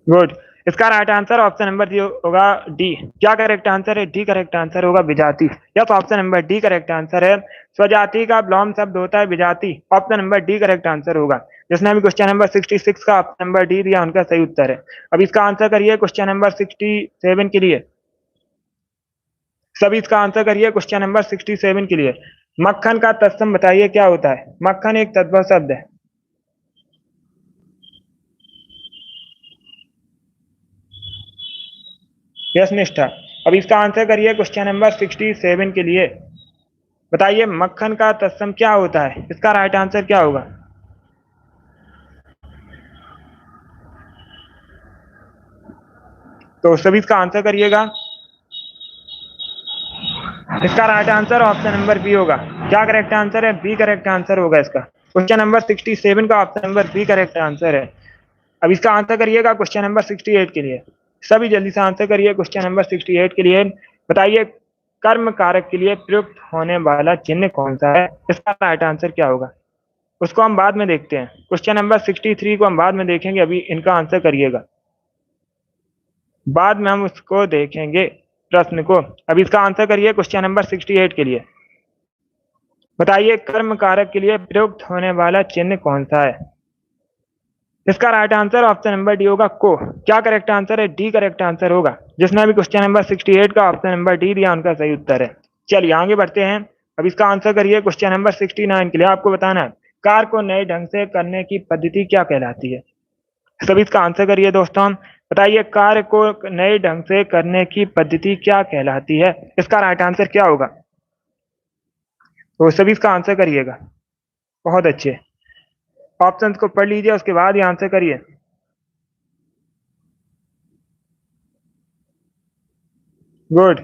[SPEAKER 1] गुड। इसका right answer option number D होगा, डी। क्या करेक्ट आंसर है? डी करेक्ट आंसर होगा, विजाति। Yes, option number D correct answer है। स्वजाति का विलोम शब्द होता है विजाति, option number D correct answer होगा। जिसने भी क्वेश्चन नंबर 66 का ऑप्शन नंबर डी दिया उनका सही उत्तर है। अब इसका आंसर करिए क्वेश्चन नंबर 67 के लिए। सभी इसका आंसर करिए क्वेश्चन नंबर 67 के लिए। मक्खन का तत्सम बताइए क्या होता है। मक्खन एक तद्भव शब्द है। यस निष्ठा। अब इसका आंसर करिए क्वेश्चन नंबर 67 के लिए। बताइए मक्खन का तत्सम क्या होता है, इसका राइट आंसर क्या होगा। तो सभी इसका आंसर करिएगा। इसका right answer option number B होगा। क्या करेक्ट आंसर है? बी करेक्ट आंसर होगा इसका। क्वेश्चन नंबर 67 का option number B correct answer है। अब इसका आंसर करिएगा क्वेश्चन नंबर 68 के लिए। सभी जल्दी से आंसर करिए क्वेश्चन नंबर 68 के लिए। बताइए कर्म कारक के लिए प्रयुक्त होने वाला चिन्ह कौन सा है, इसका राइट आंसर क्या होगा। उसको हम बाद में देखते हैं, क्वेश्चन नंबर 63 को हम बाद में देखेंगे, अभी इनका आंसर करिएगा, बाद में हम उसको देखेंगे प्रश्न को। अब इसका आंसर करिए क्वेश्चन नंबर 68 के लिए। बताइए कर्म कारक के लिए प्रयुक्त होने वाला चिन्ह कौन सा है। इसका right answer option number D होगा, को। क्या करेक्ट आंसर है? डी करेक्ट आंसर होगा। जिसने भी क्वेश्चन नंबर 68 का ऑप्शन नंबर डी दिया उनका सही उत्तर है। चलिए आगे बढ़ते हैं। अब इसका आंसर करिए क्वेश्चन नंबर 69 के लिए। आपको बताना है कार को नए ढंग से करने की पद्धति क्या कहलाती है। सभी इसका आंसर करिए दोस्तों। बताइए कार्य को नए ढंग से करने की पद्धति क्या कहलाती है, इसका राइट आंसर क्या होगा। तो सभी इसका आंसर करिएगा। बहुत अच्छे, ऑप्शंस को पढ़ लीजिए उसके बाद ही आंसर करिए। गुड।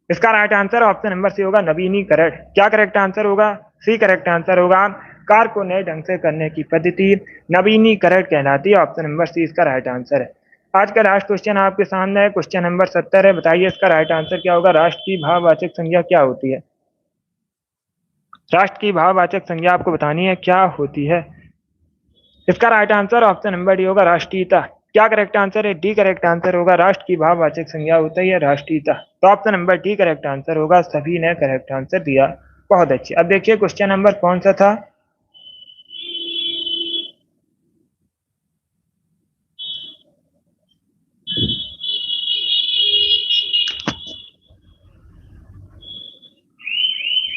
[SPEAKER 1] इसका right answer option number C होगा, नवीनीकरण। क्या करेक्ट आंसर होगा? सी करेक्ट आंसर होगा। कार को नए ढंग से करने की पद्धति नवीनीकरण कहलाती है, ऑप्शन नंबर सी इसका राइट आंसर है। आज का लास्ट क्वेश्चन आपके सामने है, क्वेश्चन नंबर 70 है। बताइए इसका राइट आंसर क्या होगा। राष्ट्र की भाववाचक संज्ञा क्या होती है। राष्ट्र की भाववाचक संज्ञा आपको बतानी है क्या होती है। इसका right answer option number D होगा, राष्ट्रीयता। क्या करेक्ट आंसर है? डी करेक्ट आंसर होगा। राष्ट्र की भाववाचक संज्ञा होती है राष्ट्रीयता, तो option number D correct answer होगा। सभी ने करेक्ट आंसर दिया, बहुत अच्छे। अब देखिए क्वेश्चन नंबर कौन सा था।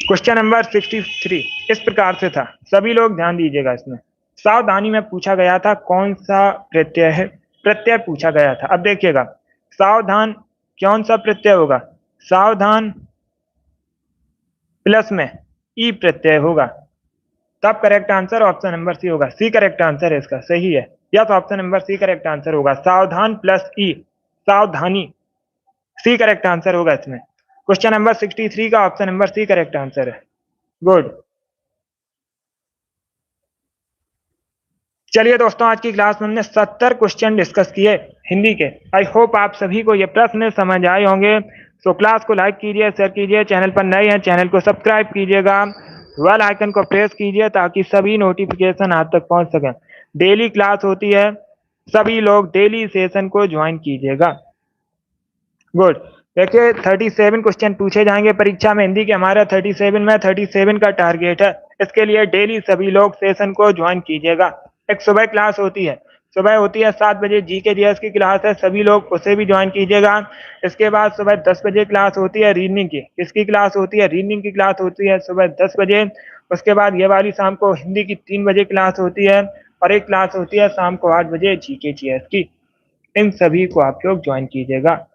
[SPEAKER 1] क्वेश्चन नंबर 63 इस प्रकार से था, सभी लोग ध्यान दीजिएगा इसमें। सावधानी में पूछा गया था कौन सा प्रत्यय है, प्रत्यय पूछा गया था। अब देखिएगा, सावधान कौन सा प्रत्यय होगा, सावधान प्लस में ई प्रत्यय होगा, तब correct answer option number C होगा। सी करेक्ट आंसर है इसका, सही है, या तो option number C correct answer होगा, सावधान प्लस ई, सावधानी, सी करेक्ट आंसर होगा इसमें। क्वेश्चन नंबर 63 का option number C correct answer है। गुड। चलिए दोस्तों, आज की क्लास में हमने 70 क्वेश्चन डिस्कस किए हिंदी के। आई होप आप सभी को ये प्रश्न समझ आए होंगे। तो क्लास को लाइक कीजिए, शेयर कीजिए, चैनल पर नए हैं चैनल को सब्सक्राइब कीजिएगा, बेल आइकन को प्रेस कीजिए ताकि सभी नोटिफिकेशन आप तक पहुंच सकें। डेली क्लास होती है, सभी लोग डेली सेशन को ज्वाइन कीजिएगा। गुड। देखिए 37 क्वेश्चन पूछे जाएंगे परीक्षा में हिंदी के, हमारा 37 का टारगेट है। इसके लिए डेली सभी लोग सेशन को ज्वाइन कीजिएगा। एक सुबह क्लास होती है, सुबह होती है 7 बजे जीके जीएस की क्लास है, सभी लोग उसे भी ज्वाइन कीजिएगा। इसके बाद सुबह 10 बजे क्लास होती है रीजनिंग की, किसकी क्लास होती है, रीजनिंग की क्लास होती है सुबह 10 बजे। उसके बाद ये वाली शाम को हिंदी की 3 बजे क्लास होती है, और एक क्लास होती है शाम को 8 बजे जीके जीएस की। इन सभी को आप लोग ज्वाइन कीजिएगा।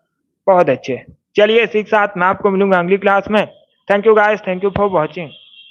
[SPEAKER 1] बहुत अच्छे। चलिए इसी के साथ मैं आपको मिलूंगा अगली क्लास में। Thank you guys, thank you for watching.